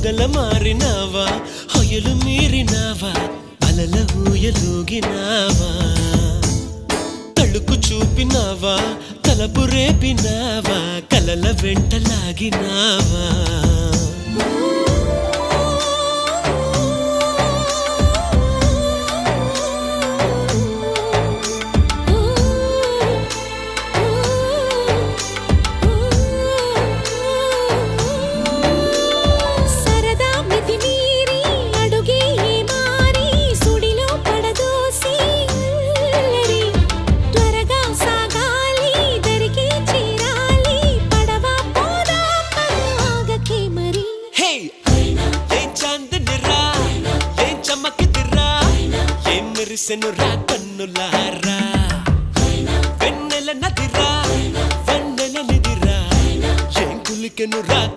పగల మారినావా హొయలు మీరినావా అలల ఊయలూగినావా తళుకు చూపినావా తలపు రేపినావా కలల వెంటలాగినావా మెరిసెనురా కన్నులారా వెన్నెల నదిరా వెన్నెల నిదిరా ఏం కులికెనురా